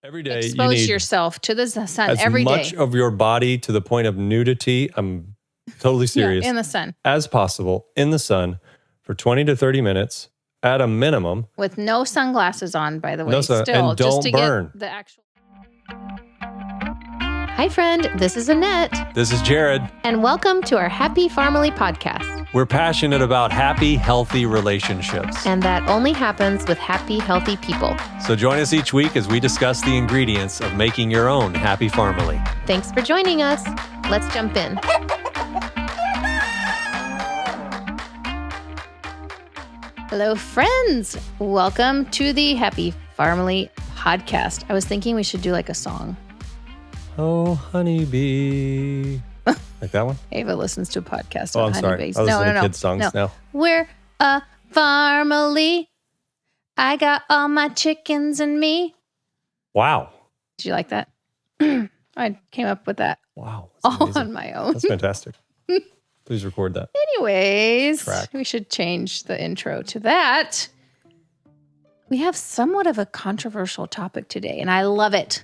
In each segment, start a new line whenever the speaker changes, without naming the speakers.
Every day,
expose yourself to the sun
as
every day.
much of your body to the point of nudity, I'm totally serious,
in the sun.
as possible in the sun for 20 to 30 minutes at a minimum.
With no sunglasses on, by the way.
No sun,
still,
and
just
don't
to
burn.
get the actual... Hi, friend. This is Annette.
This is Jared.
And welcome to our Happy Family podcast.
We're passionate about happy, healthy relationships.
And that only happens with happy, healthy people.
So join us each week as we discuss the ingredients of making your own happy family.
Thanks for joining us. Let's jump in. Hello, friends. Welcome to the Happy Family podcast. I was thinking we should do like a song.
Oh, honeybee. Like that one?
Ava listens to a podcast
Oh,
on
I'm
honeybees.
sorry. I listen to kids' songs now.
We're a family. I got all my chickens and me.
Wow.
Did you like that? I came up with that
Wow.
all on my own.
That's fantastic. Please record that.
Anyways,
Track.
we should change the intro to that. We have somewhat of a controversial topic today, and I love it.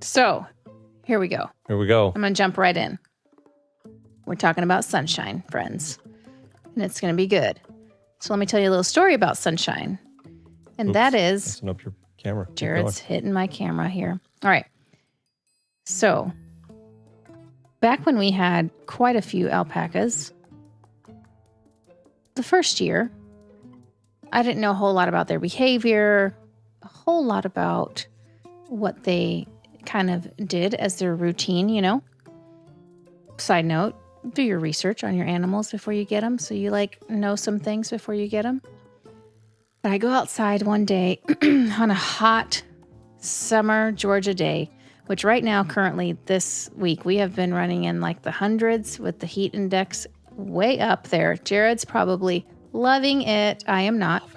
So, here we go.
Here we go.
I'm going to jump right in. We're talking about sunshine, friends, and it's going to be good. So let me tell you a little story about sunshine. And that is...
Listen up your camera. Keep
Jared's hitting my camera here. All right. So, back when we had quite a few alpacas, the first year, I didn't know a whole lot about their behavior, a whole lot about what they kind of did as their routine, you know. Side note, do your research on your animals before you get them, so you know some things before you get them. But I go outside one day on a hot summer Georgia day, which right now, currently this week, we have been running in like the hundreds with the heat index way up there. Jared's probably loving it. I am not.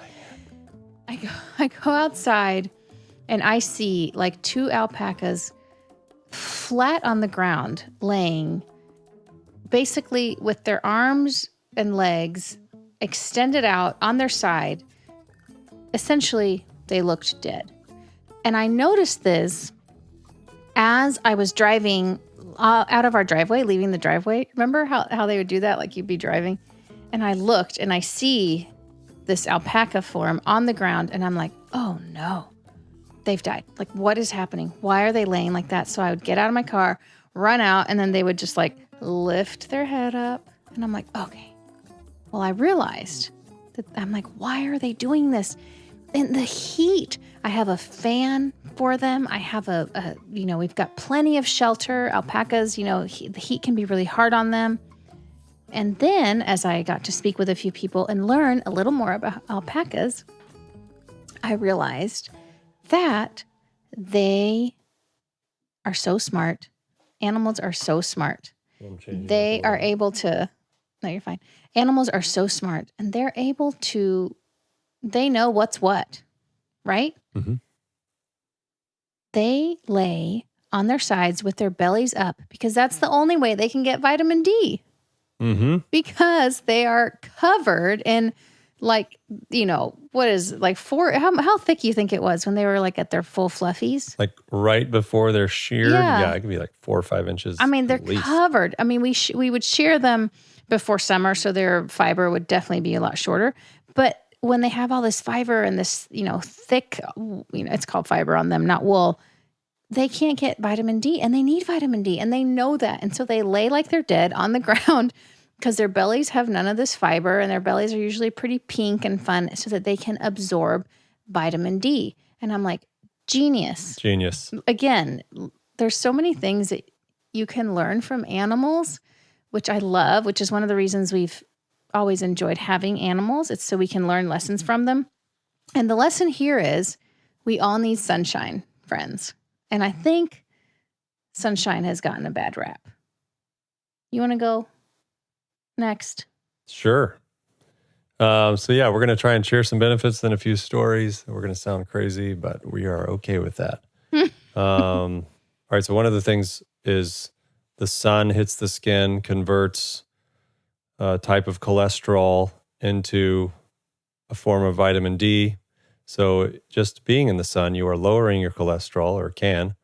I go outside and I see like two alpacas flat on the ground, laying basically with their arms and legs extended out on their side. Essentially, they looked dead. And I noticed this as I was driving out of our driveway, leaving the driveway. Remember how they would do that? Like you'd be driving. And I looked and I see this alpaca form on the ground. And I'm like, oh no, they've died. Like, what is happening? Why are they laying like that? So I would get out of my car, run out, and then they would just like lift their head up. And I'm like, okay. Well, I realized that I'm like, why are they doing this? In the heat, I have a fan for them. I have we've got plenty of shelter. Alpacas, the heat can be really hard on them. And then as I got to speak with a few people and learn a little more about alpacas, I realized that they are so smart. Animals are so smart. They are able to, no, you're fine. Animals are so smart and they're able to, they know what's what, right?
Mm-hmm.
They lay on their sides with their bellies up because that's the only way they can get vitamin D.
Mm-hmm.
Because they are covered in what is like how thick you think it was when they were like at their full fluffies?
Like right before they're sheared?
Yeah,
it could be like 4 or 5 inches.
I mean, they're covered. I mean, we would shear them before summer, so their fiber would definitely be a lot shorter. But when they have all this fiber and this, thick, it's called fiber on them, not wool, they can't get vitamin D and they need vitamin D and they know that. And so they lay like they're dead on the ground because their bellies have none of this fiber and their bellies are usually pretty pink and fun so that they can absorb vitamin D. And I'm like, genius.
Genius.
Again, there's so many things that you can learn from animals, which I love, which is one of the reasons we've always enjoyed having animals. It's so we can learn lessons from them. And the lesson here is we all need sunshine, friends. And I think sunshine has gotten a bad rap. You want to go next?
Sure. We're going to try and share some benefits, then a few stories. We're going to sound crazy, but we are okay with that. All right. So one of the things is the sun hits the skin, converts a type of cholesterol into a form of vitamin D. So just being in the sun, you are lowering your cholesterol, or can,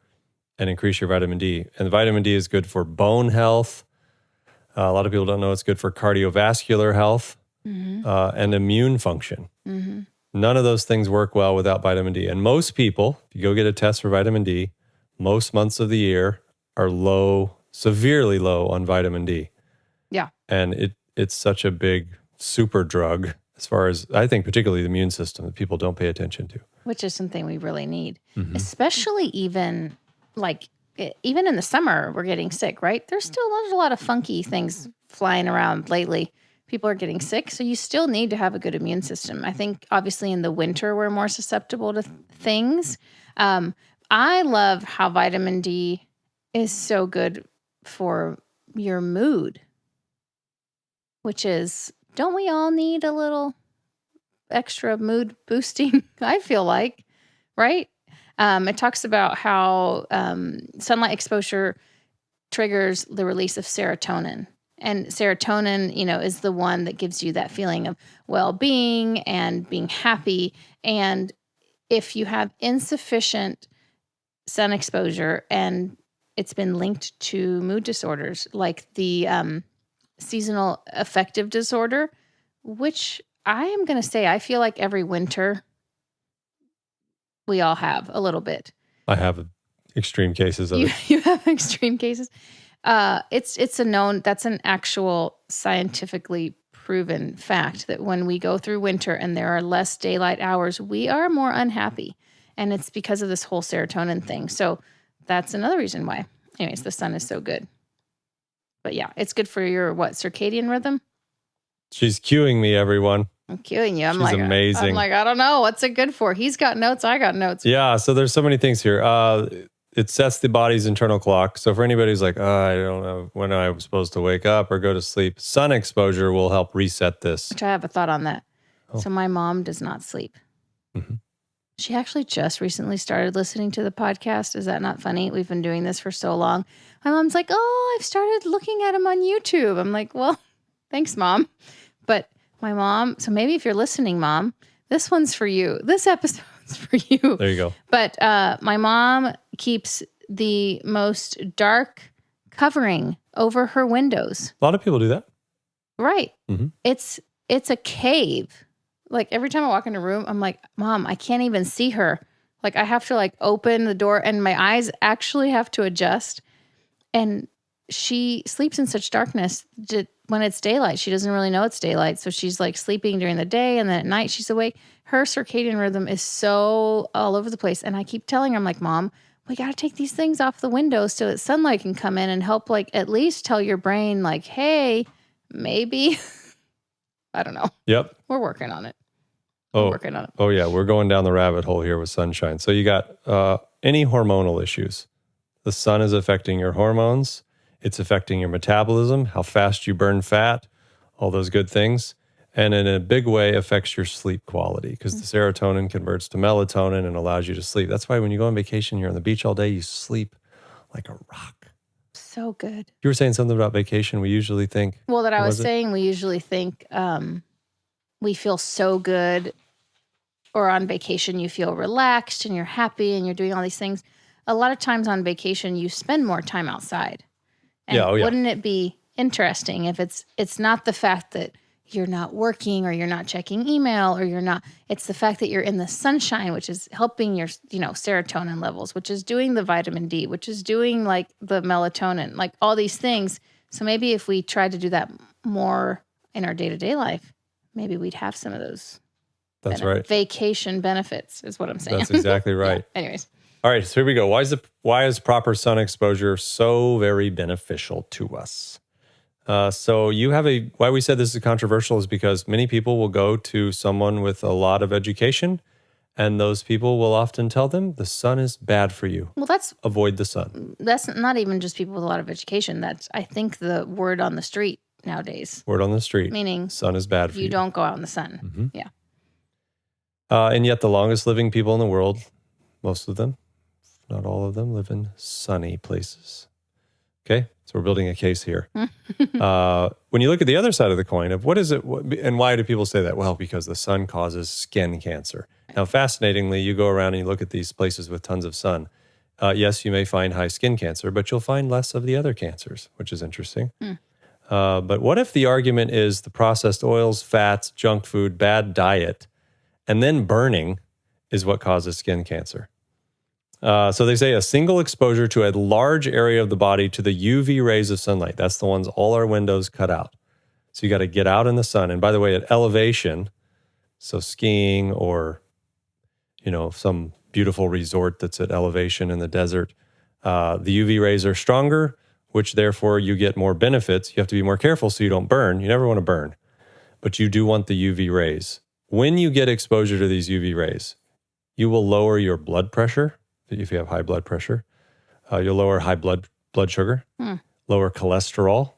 and increase your vitamin D. And vitamin D is good for bone health. A lot of people don't know it's good for cardiovascular health and immune function. None of those things work well without vitamin D. And most people, if you go get a test for vitamin D, most months of the year are low, severely low on vitamin D.
Yeah.
And it's such a big super drug as far as, I think, particularly the immune system that people don't pay attention to.
Which is something we really need, especially even in the summer, we're getting sick, right? There's a lot of funky things flying around lately. People are getting sick, so you still need to have a good immune system. I think obviously in the winter, we're more susceptible to things. I love how vitamin D is so good for your mood, which is, don't we all need a little extra mood boosting? I feel like, right? It talks about how sunlight exposure triggers the release of serotonin. And serotonin, is the one that gives you that feeling of well-being and being happy. And if you have insufficient sun exposure, and it's been linked to mood disorders like the seasonal affective disorder, which I am going to say, I feel like every winter we all have a little bit.
I have extreme cases of it.
You have extreme cases. It's that's an actual scientifically proven fact that when we go through winter and there are less daylight hours, we are more unhappy. And it's because of this whole serotonin thing. So that's another reason why. Anyways, the sun is so good. But yeah, it's good for your circadian rhythm?
She's cueing me, everyone.
I'm cueing you.
She's amazing.
I'm like, I don't know. What's it good for? He's got notes. I got notes.
Yeah. So there's so many things here. It sets the body's internal clock. So for anybody who's like, I don't know when I'm supposed to wake up or go to sleep, sun exposure will help reset this.
Which I have a thought on that. Oh. So my mom does not sleep. She actually just recently started listening to the podcast. Is that not funny? We've been doing this for so long. My mom's like, I've started looking at him on YouTube. I'm like, well, thanks, Mom. But my mom, so maybe if you're listening, Mom, this one's for you. This episode's for you.
There you go.
But my mom keeps the most dark covering over her windows.
A lot of people do that.
Right. It's a cave. Like every time I walk in a room, I'm like, Mom, I can't even see her. Like I have to open the door and my eyes actually have to adjust. And she sleeps in such darkness that when it's daylight, she doesn't really know it's daylight. So she's sleeping during the day and then at night she's awake. Her circadian rhythm is so all over the place. And I keep telling her, I'm like, Mom, we got to take these things off the windows so that sunlight can come in and help at least tell your brain hey, maybe. I don't know.
Yep.
We're working on it.
Working on it. Oh, yeah. We're going down the rabbit hole here with sunshine. So you got any hormonal issues. The sun is affecting your hormones. It's affecting your metabolism, how fast you burn fat, all those good things. And in a big way affects your sleep quality because the serotonin converts to melatonin and allows you to sleep. That's why when you go on vacation, you're on the beach all day, you sleep like a rock.
So good.
You were saying something about vacation. We usually think.
Well, that I was saying, we usually think we feel so good, or on vacation, you feel relaxed and you're happy and you're doing all these things. A lot of times on vacation, you spend more time outside. And wouldn't it be interesting if it's not the fact that you're not working or you're not checking email or it's the fact that you're in the sunshine, which is helping your, serotonin levels, which is doing the vitamin D, which is doing the melatonin, all these things. So maybe if we tried to do that more in our day-to-day life, maybe we'd have some of those.
That's right.
Vacation benefits is what I'm saying.
That's exactly right.
Yeah. Anyways.
All right, so here we go. Why is proper sun exposure so very beneficial to us? So you have why we said this is controversial is because many people will go to someone with a lot of education, and those people will often tell them the sun is bad for you.
Well,
avoid the sun.
That's not even just people with a lot of education. That's, I think, the word on the street nowadays.
Word on the street.
Meaning
sun is bad for you.
You don't go out in the sun. Yeah.
And yet the longest living people in the world, most of them, not all of them, live in sunny places. Okay, so we're building a case here. When you look at the other side of the coin of what is it, and why do people say that? Well, because the sun causes skin cancer. Now, fascinatingly, you go around and you look at these places with tons of sun. Yes, you may find high skin cancer, but you'll find less of the other cancers, which is interesting. But what if the argument is the processed oils, fats, junk food, bad diet, and then burning is what causes skin cancer? So they say a single exposure to a large area of the body to the UV rays of sunlight. That's the ones all our windows cut out. So you got to get out in the sun. And by the way, at elevation, so skiing or, some beautiful resort that's at elevation in the desert, the UV rays are stronger, which therefore you get more benefits. You have to be more careful so you don't burn. You never want to burn, but you do want the UV rays. When you get exposure to these UV rays, you will lower your blood pressure. If you have high blood pressure, you'll lower high blood sugar, lower cholesterol,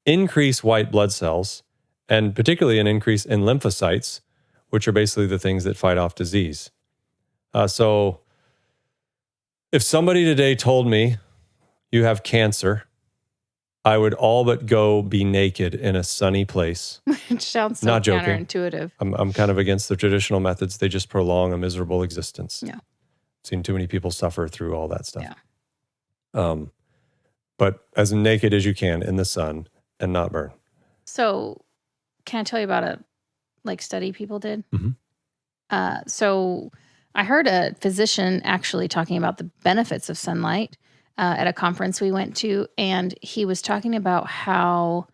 increase white blood cells, and particularly an increase in lymphocytes, which are basically the things that fight off disease. So if somebody today told me you have cancer, I would all but go be naked in a sunny place.
It sounds so
Not joking.
counterintuitive.
I'm kind of against the traditional methods. They just prolong a miserable existence.
Yeah.
Seen too many people suffer through all that stuff.
Yeah.
But as naked as you can in the sun and not burn.
So can I tell you about a study people did?
Mm-hmm.
So I heard a physician actually talking about the benefits of sunlight at a conference we went to, and he was talking about how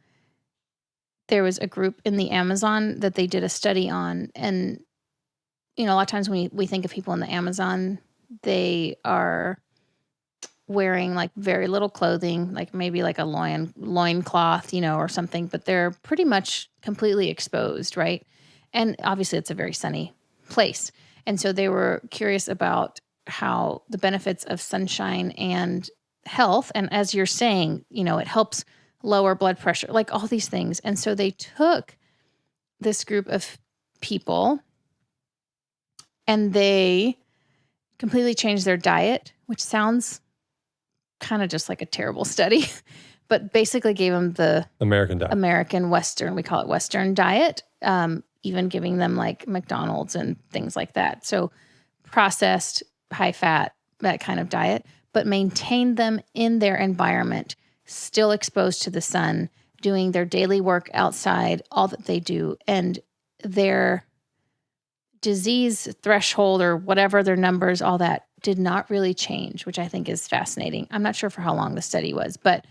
there was a group in the Amazon that they did a study on. And, a lot of times when we think of people in the Amazon, they are wearing very little clothing, maybe a loin cloth, or something, but they're pretty much completely exposed, right? And obviously it's a very sunny place. And so they were curious about how the benefits of sunshine and health, and as you're saying, it helps lower blood pressure, all these things. And so they took this group of people and they completely changed their diet, which sounds kind of just like a terrible study, but basically gave them the
American diet.
American Western, we call it Western diet, even giving them McDonald's and things like that. So processed, high fat, that kind of diet, but maintained them in their environment, still exposed to the sun, doing their daily work outside, all that they do. And their disease threshold or whatever their numbers, all that did not really change, which I think is fascinating. I'm not sure for how long the study was, but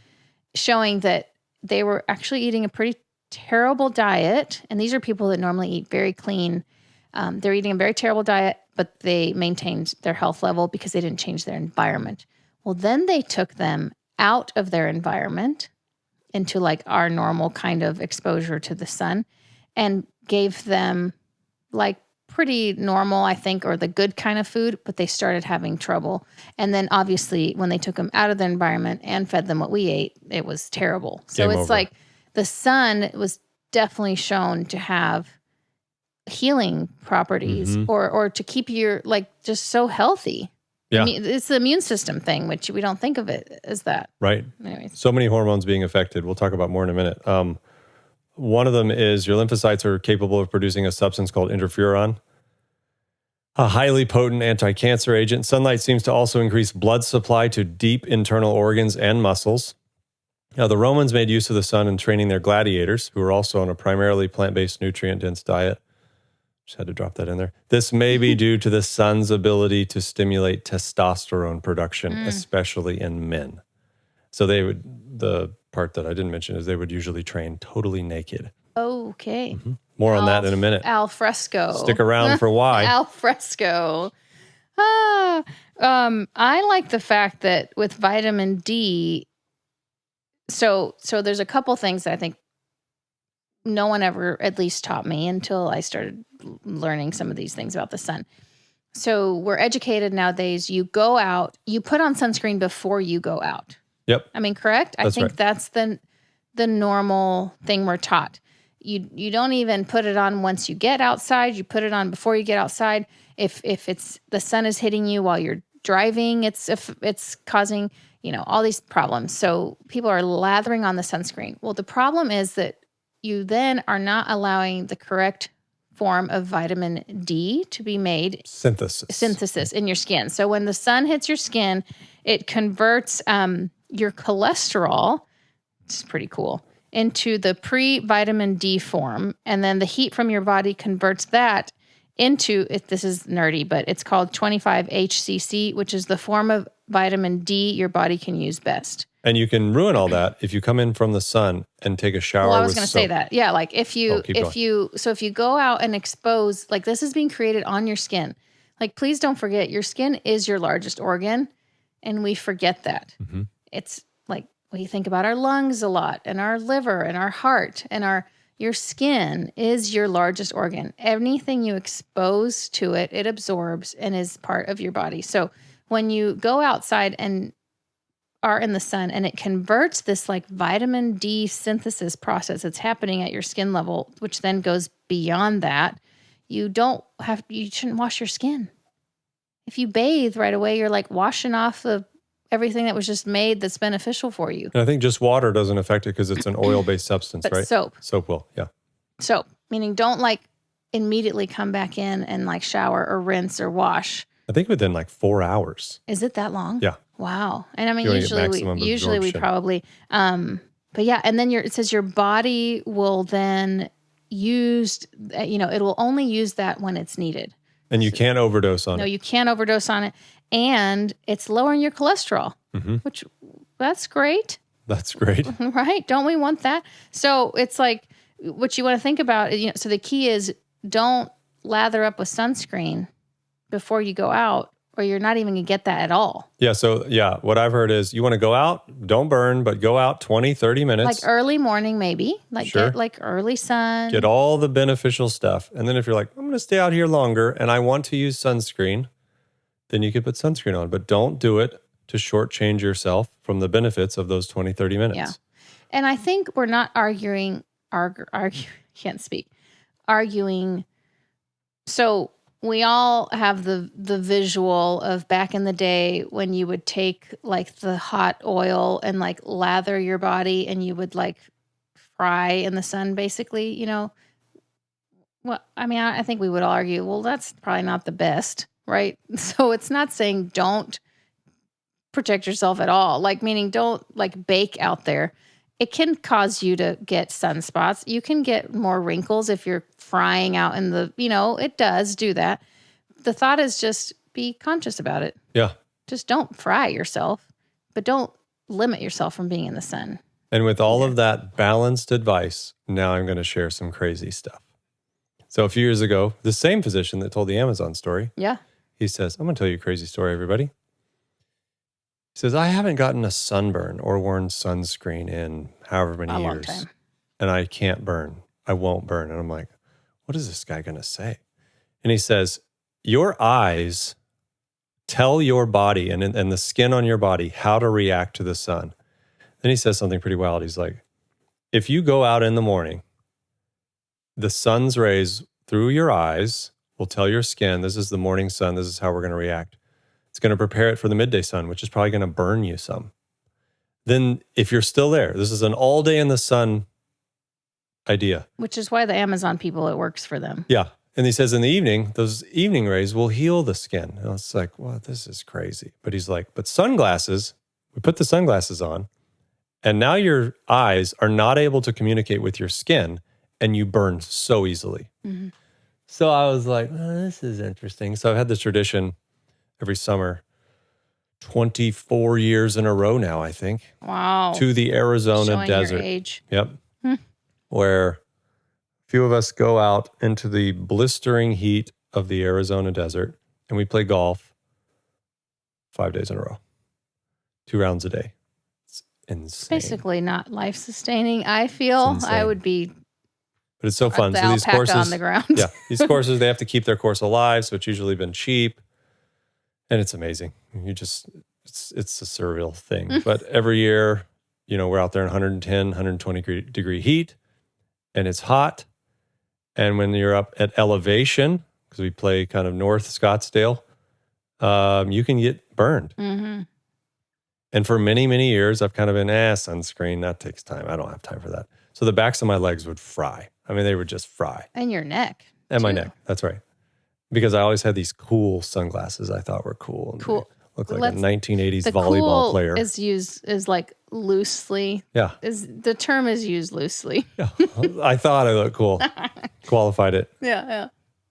showing that they were actually eating a pretty terrible diet. And these are people that normally eat very clean. They're eating a very terrible diet, but they maintained their health level because they didn't change their environment. Well, then they took them out of their environment into our normal kind of exposure to the sun and gave them pretty normal, I think, or the good kind of food, but they started having trouble. And then obviously when they took them out of their environment and fed them what we ate, it was terrible. So
Game
it's
over.
The sun was definitely shown to have healing properties or to keep your just so healthy.
Yeah.
I mean, it's the immune system thing, which we don't think of it as that.
Right.
Anyways.
So many hormones being affected. We'll talk about more in a minute. One of them is your lymphocytes are capable of producing a substance called interferon, a highly potent anti-cancer agent. Sunlight seems to also increase blood supply to deep internal organs and muscles. Now, the Romans made use of the sun in training their gladiators, who were also on a primarily plant-based, nutrient-dense diet. Just had to drop that in there. This may be due to the sun's ability to stimulate testosterone production, especially in men. So the part that I didn't mention is they would usually train totally naked.
Okay.
More on that in a minute.
Al fresco.
Stick around for why.
Al fresco. I like the fact that with vitamin D, so there's a couple things that I think no one ever at least taught me until I started learning some of these things about the sun. So we're educated nowadays. You go out, you put on sunscreen before you go out.
Yep.
I mean, correct?
That's
I think
right.
that's the normal thing we're taught. You don't even put it on once you get outside. You put it on before you get outside. If it's the sun is hitting you while you're driving. It's causing, all these problems. So people are lathering on the sunscreen. Well, the problem is that you then are not allowing the correct form of vitamin D to be made. Synthesis in your skin. So when the sun hits your skin, it converts your cholesterol, it's pretty cool, into the pre-vitamin D form. And then the heat from your body converts that into, this is nerdy, but it's called 25-HCC, which is the form of vitamin D your body can use best.
And you can ruin all that if you come in from the sun and take a shower.
Well, I was going to say that. Yeah, like if you go out and expose, like this is being created on your skin. Like, please don't forget, your skin is your largest organ, and we forget that. Mm-hmm. It's like we think about our lungs a lot, and our liver, and our heart, and your skin is your largest organ. Anything you expose to it, it absorbs and is part of your body. So when you go outside and are in the sun and it converts this like vitamin D synthesis process that's happening at your skin level, which then goes beyond that, you shouldn't wash your skin. If you bathe right away, you're like washing off everything that was just made that's beneficial for you.
And I think just water doesn't affect it because it's an oil-based substance, right? Soap will, yeah.
Soap, meaning don't like immediately come back in and like shower or rinse or wash.
I think within like 4 hours.
Is it that long?
Yeah.
Wow. And I mean, usually we probably, but yeah. And then it says your body will then it will only use that when it's needed.
And you can't overdose on it.
No, you can't overdose on it. And it's lowering your cholesterol, which that's great.
That's great.
Right. Don't we want that? So it's like what you want to think about. So the key is don't lather up with sunscreen before you go out, or you're not even going to get that at all. Yeah.
So, what I've heard is you want to go out, don't burn, but go out 20, 30 minutes.
Like early morning, maybe. Get like early sun.
Get all the beneficial stuff. And then if you're like, I'm going to stay out here longer and I want to use sunscreen, then you could put sunscreen on. But don't do it to shortchange yourself from the benefits of those 20, 30 minutes.
Yeah. And I think we're not arguing. So we all have the visual of back in the day when you would take like the hot oil and like lather your body and you would like fry in the sun, basically, Well, I mean, I think we would all argue, well, that's probably not the best, right? So it's not saying don't protect yourself at all. Like, meaning don't like bake out there. It can cause you to get sunspots. You can get more wrinkles if you're frying out in the, it does do that. The thought is just be conscious about it.
Yeah.
Just don't fry yourself, but don't limit yourself from being in the sun.
And with all of that balanced advice, now I'm going to share some crazy stuff. So a few years ago, the same physician that told the Amazon story, he says, I'm going to tell you a crazy story, everybody. He says, I haven't gotten a sunburn or worn sunscreen in however many years.
Long time.
And I can't burn. I won't burn. And I'm like, what is this guy going to say? And he says, your eyes tell your body and the skin on your body how to react to the sun. Then he says something pretty wild. He's like, if you go out in the morning, the sun's rays through your eyes will tell your skin, this is the morning sun, this is how we're going to react. It's going to prepare it for the midday sun, which is probably going to burn you some. Then if you're still there, this is an all day in the sun idea.
Which is why the Amazon people, it works for them.
Yeah. And he says in the evening, those evening rays will heal the skin. And it's like, wow, this is crazy. But he's like, but sunglasses, we put the sunglasses on, and now your eyes are not able to communicate with your skin, and you burn so easily. Mm-hmm. So I was like, oh, this is interesting. So I've had this tradition every summer, 24 years in a row now, I think.
Wow.
To the Arizona
Showing
desert.
Your age.
Yep. Where a few of us go out into the blistering heat of the Arizona desert and we play golf 5 days in a row, 2 rounds a day. It's insane.
Basically not life-sustaining, I feel. I would be...
But it's so fun.
The
so these courses
on the ground.
Yeah, these courses, they have to keep their course alive, so it's usually been cheap. And it's amazing. It's a surreal thing. But every year, we're out there in 110, 120 degree heat, and it's hot. And when you're up at elevation, because we play kind of North Scottsdale, you can get burned.
Mm-hmm.
And for many, many years, I've kind of been, sunscreen, that takes time. I don't have time for that. So the backs of my legs would fry. I mean, they would just fry.
And your neck.
And my
too.
neck. That's right. Because I always had these cool sunglasses I thought were cool. And
Cool.
Looked like a 1980s
the
volleyball
cool
player.
is like loosely.
Yeah.
The term is used loosely.
Yeah. I thought I looked cool. Qualified it.
Yeah.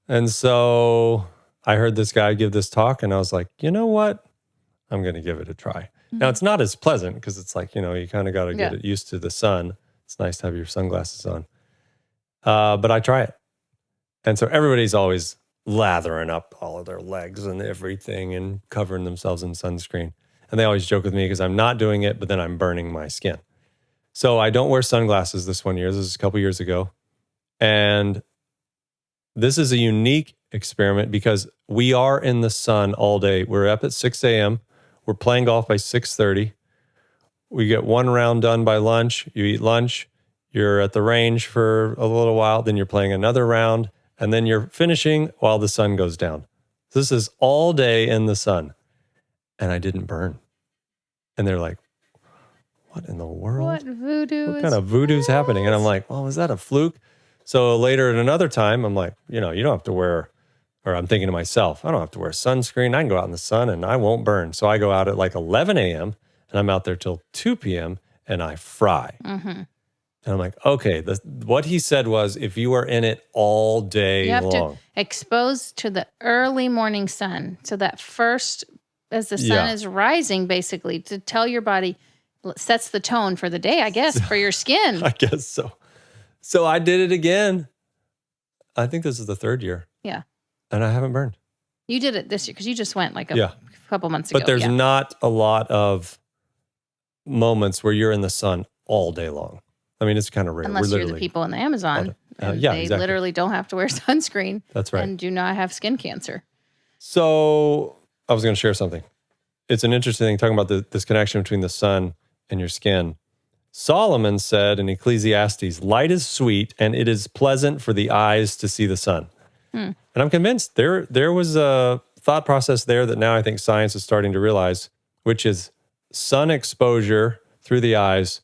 And so I heard this guy give this talk and I was like, you know what? I'm going to give it a try. Now, it's not as pleasant because it's like, you kind of got to get it used to the sun. It's nice to have your sunglasses on. But I try it. And so everybody's always lathering up all of their legs and everything and covering themselves in sunscreen. And they always joke with me because I'm not doing it, but then I'm burning my skin. So I don't wear sunglasses this one year. This is a couple years ago. And this is a unique experiment because we are in the sun all day. We're up at 6 a.m. We're playing golf by 6:30. We get one round done by lunch. You eat lunch. You're at the range for a little while. Then you're playing another round. And then you're finishing while the sun goes down. This is all day in the sun. And I didn't burn. And they're like, what in the world?
What
kind of voodoo's happening? And I'm like, well, is that a fluke? So later at another time, I'm like, you don't have to wear, or I'm thinking to myself, I don't have to wear sunscreen. I can go out in the sun and I won't burn. So I go out at like 11 a.m. and I'm out there till 2 p.m. and I fry.
Mm-hmm.
And I'm like, okay, what he said was if you are in it all day
you have
long.
to expose to the early morning sun. So that first, as the sun is rising, basically, to tell your body, sets the tone for the day, I guess, for your skin.
I guess so. So I did it again. I think this is the third year.
Yeah.
And I haven't burned.
You did it this year because you just went like a couple months ago.
But there's not a lot of moments where you're in the sun all day long. I mean, it's kind of rare.
Unless you're the people in the Amazon. They
exactly.
literally don't have to wear sunscreen.
That's right.
And do not have skin cancer.
So I was going to share something. It's an interesting thing talking about this connection between the sun and your skin. Solomon said in Ecclesiastes, light is sweet and it is pleasant for the eyes to see the sun. And I'm convinced there was a thought process there that now I think science is starting to realize, which is sun exposure through the eyes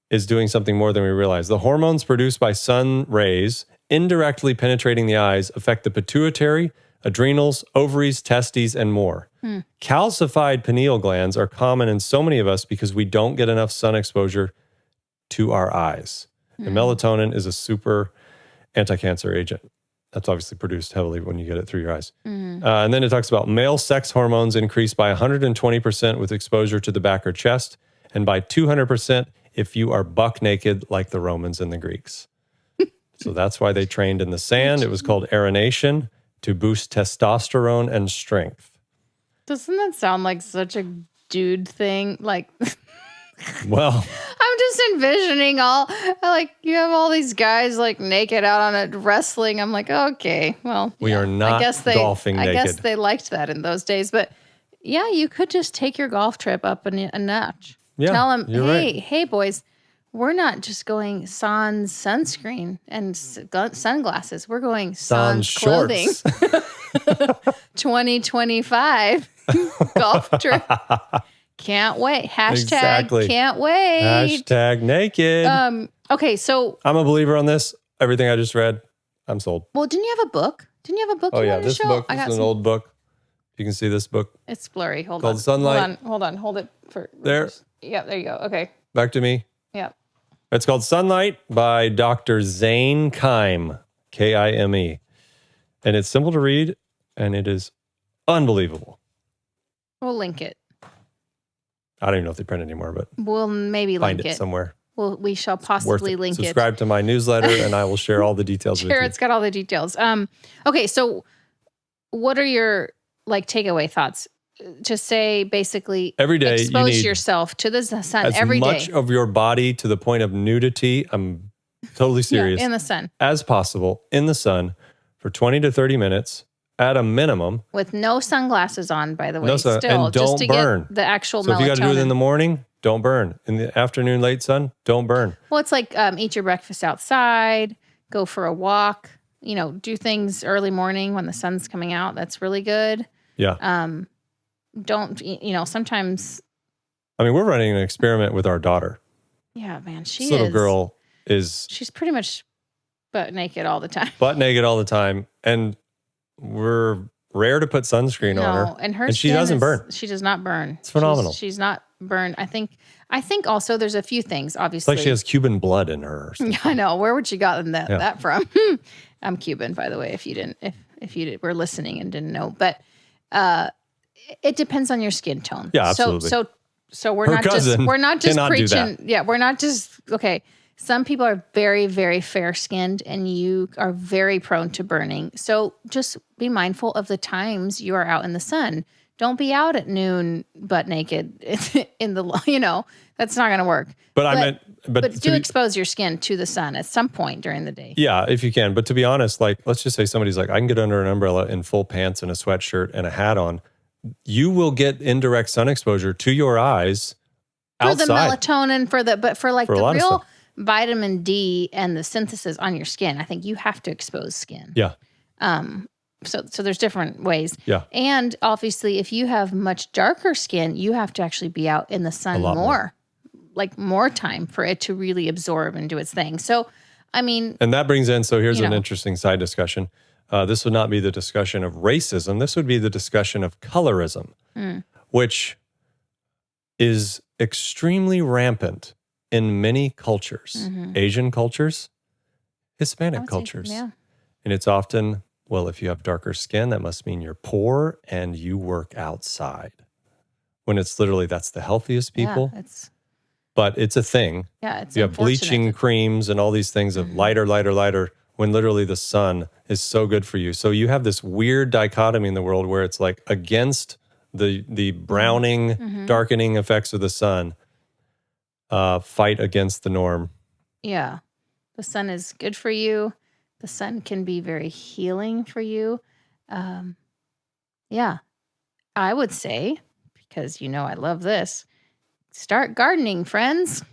is doing something more than we realize. The hormones produced by sun rays indirectly penetrating the eyes affect the pituitary, adrenals, ovaries, testes, and more. Calcified pineal glands are common in so many of us because we don't get enough sun exposure to our eyes. And melatonin is a super anti-cancer agent. That's obviously produced heavily when you get it through your eyes. And then it talks about male sex hormones increase by 120% with exposure to the back or chest, and by 200% if you are buck naked like the Romans and the Greeks. So that's why they trained in the sand. It was called aeronation to boost testosterone and strength.
Doesn't that sound like such a dude thing? Like,
well,
I'm just envisioning you have all these guys like naked out on a wrestling. I'm like, okay, well,
we are not golfing naked.
I guess they liked that in those days, but yeah, you could just take your golf trip up a notch.
Yeah,
tell them,
right.
Hey, boys, we're not just going sans sunscreen and sunglasses. We're going sans clothing. 2025 golf trip. Can't wait. Hashtag can't wait.
Hashtag naked.
Okay, so
I'm a believer on this. Everything I just read, I'm sold.
Well, didn't you have a book?
Oh yeah, this book is an old book. You can see this book.
It's blurry. Hold
called
on.
Sunlight.
Hold on. Hold it for
there.
Yeah, there you go. Okay.
Back to me.
Yeah.
It's called Sunlight by Dr. Zane Kime, Kime. And it's simple to read, and it is unbelievable.
We'll link it.
I don't even know if they print it anymore, but
we'll maybe
find
link
it somewhere.
We shall possibly link it.
Subscribe to my newsletter, and I will share all the details with you.
It's got all the details. Okay, so what are your takeaway thoughts? To say basically
every day
expose yourself to the sun every day.
As much of your body to the point of nudity, I'm totally serious.
In the sun.
As possible, in the sun for 20 to 30 minutes at a minimum.
With no sunglasses on, by the way.
No sun, and
just
don't
to
burn.
Get the actual
so
melatonin.
if you got to do it in the morning, don't burn. In the afternoon, late sun, don't burn.
Well, it's like eat your breakfast outside, go for a walk, do things early morning when the sun's coming out. That's really good.
Yeah.
don't, sometimes.
I mean, we're running an experiment with our daughter.
Yeah, man,
This little girl
she's pretty much butt naked all the time.
Butt naked all the time. And we're rare to put sunscreen on her.
And
she doesn't burn.
She does not burn.
It's phenomenal.
She's not burned. I think also there's a few things, obviously.
It's like she has Cuban blood in her. Or something.
Yeah, I know. Where would she gotten that from? I'm Cuban, by the way, if you were listening and didn't know. But it depends on your skin tone.
Yeah, absolutely.
So we're not just preaching. Yeah, we're not just okay. Some people are very, very fair skinned and you are very prone to burning. So just be mindful of the times you are out in the sun. Don't be out at noon butt naked in the, that's not going to work. But do expose your skin to the sun at some point during the day.
Yeah, if you can. But to be honest, like, let's just say somebody's like, I can get under an umbrella in full pants and a sweatshirt and a hat on. You will get indirect sun exposure to your eyes outside.
For the melatonin, for the real vitamin D and the synthesis on your skin, I think you have to expose skin.
Yeah.
So there's different ways.
Yeah.
And obviously, if you have much darker skin, you have to actually be out in the sun more time for it to really absorb and do its thing. So, I mean.
And that brings in, so here's an interesting side discussion. This would not be the discussion of racism. This would be the discussion of colorism, which is extremely rampant in many cultures, Asian cultures, Hispanic cultures.
Yeah.
And it's often, well, if you have darker skin, that must mean you're poor and you work outside. When it's literally, that's the healthiest people.
Yeah,
but it's a thing.
Yeah, it's
you have bleaching creams and all these things of lighter, when literally the sun is so good for you. So you have this weird dichotomy in the world where it's like against the browning, darkening effects of the sun, fight against the norm.
Yeah. The sun is good for you. The sun can be very healing for you. Yeah. I would say, because I love this, start gardening, friends.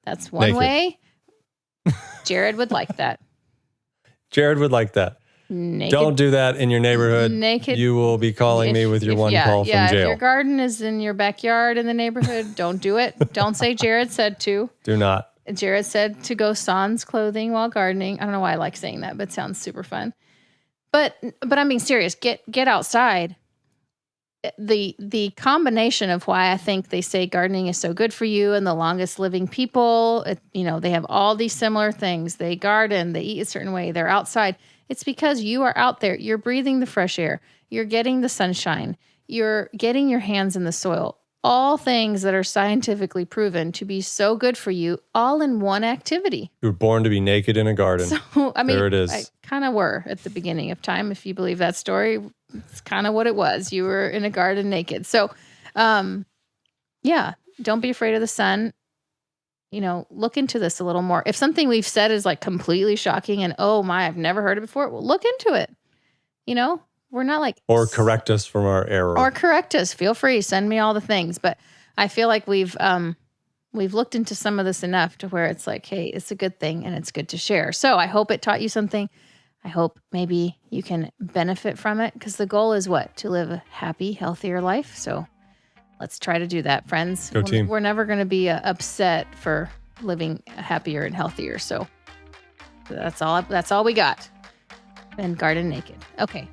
That's one way. Jared would like that.
Jared would like that.
Naked.
Don't do that in your neighborhood.
Naked.
You will be calling me with your call from jail.
If your garden is in your backyard in the neighborhood, don't do it. Don't say Jared said to.
Do not.
Jared said to go sans clothing while gardening. I don't know why I like saying that, but it sounds super fun. But I'm being serious. Get outside. The combination of why I think they say gardening is so good for you and the longest living people, they have all these similar things. They garden, they eat a certain way, they're outside. It's because you are out there. You're breathing the fresh air. You're getting the sunshine. You're getting your hands in the soil. All things that are scientifically proven to be so good for you, all in one activity.
You were born to be naked in a garden.
So,
there it is.
I kind of were at the beginning of time. If you believe that story, it's kind of what it was. You were in a garden naked. So, yeah, don't be afraid of the sun. Look into this a little more. If something we've said is like completely shocking and, oh my, I've never heard it before, well, look into it. We're not like...
Or correct us from our error.
Or correct us. Feel free. Send me all the things. But I feel like we've looked into some of this enough to where it's like, hey, it's a good thing and it's good to share. So I hope it taught you something. I hope maybe you can benefit from it because the goal is what? To live a happy, healthier life. So let's try to do that, friends.
Go team.
We're never going to be upset for living happier and healthier. So that's all we got. And garden naked. Okay.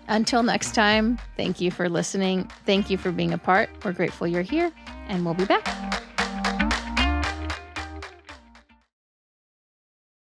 Until next time, thank you for listening. Thank you for being a part. We're grateful you're here, and we'll be back.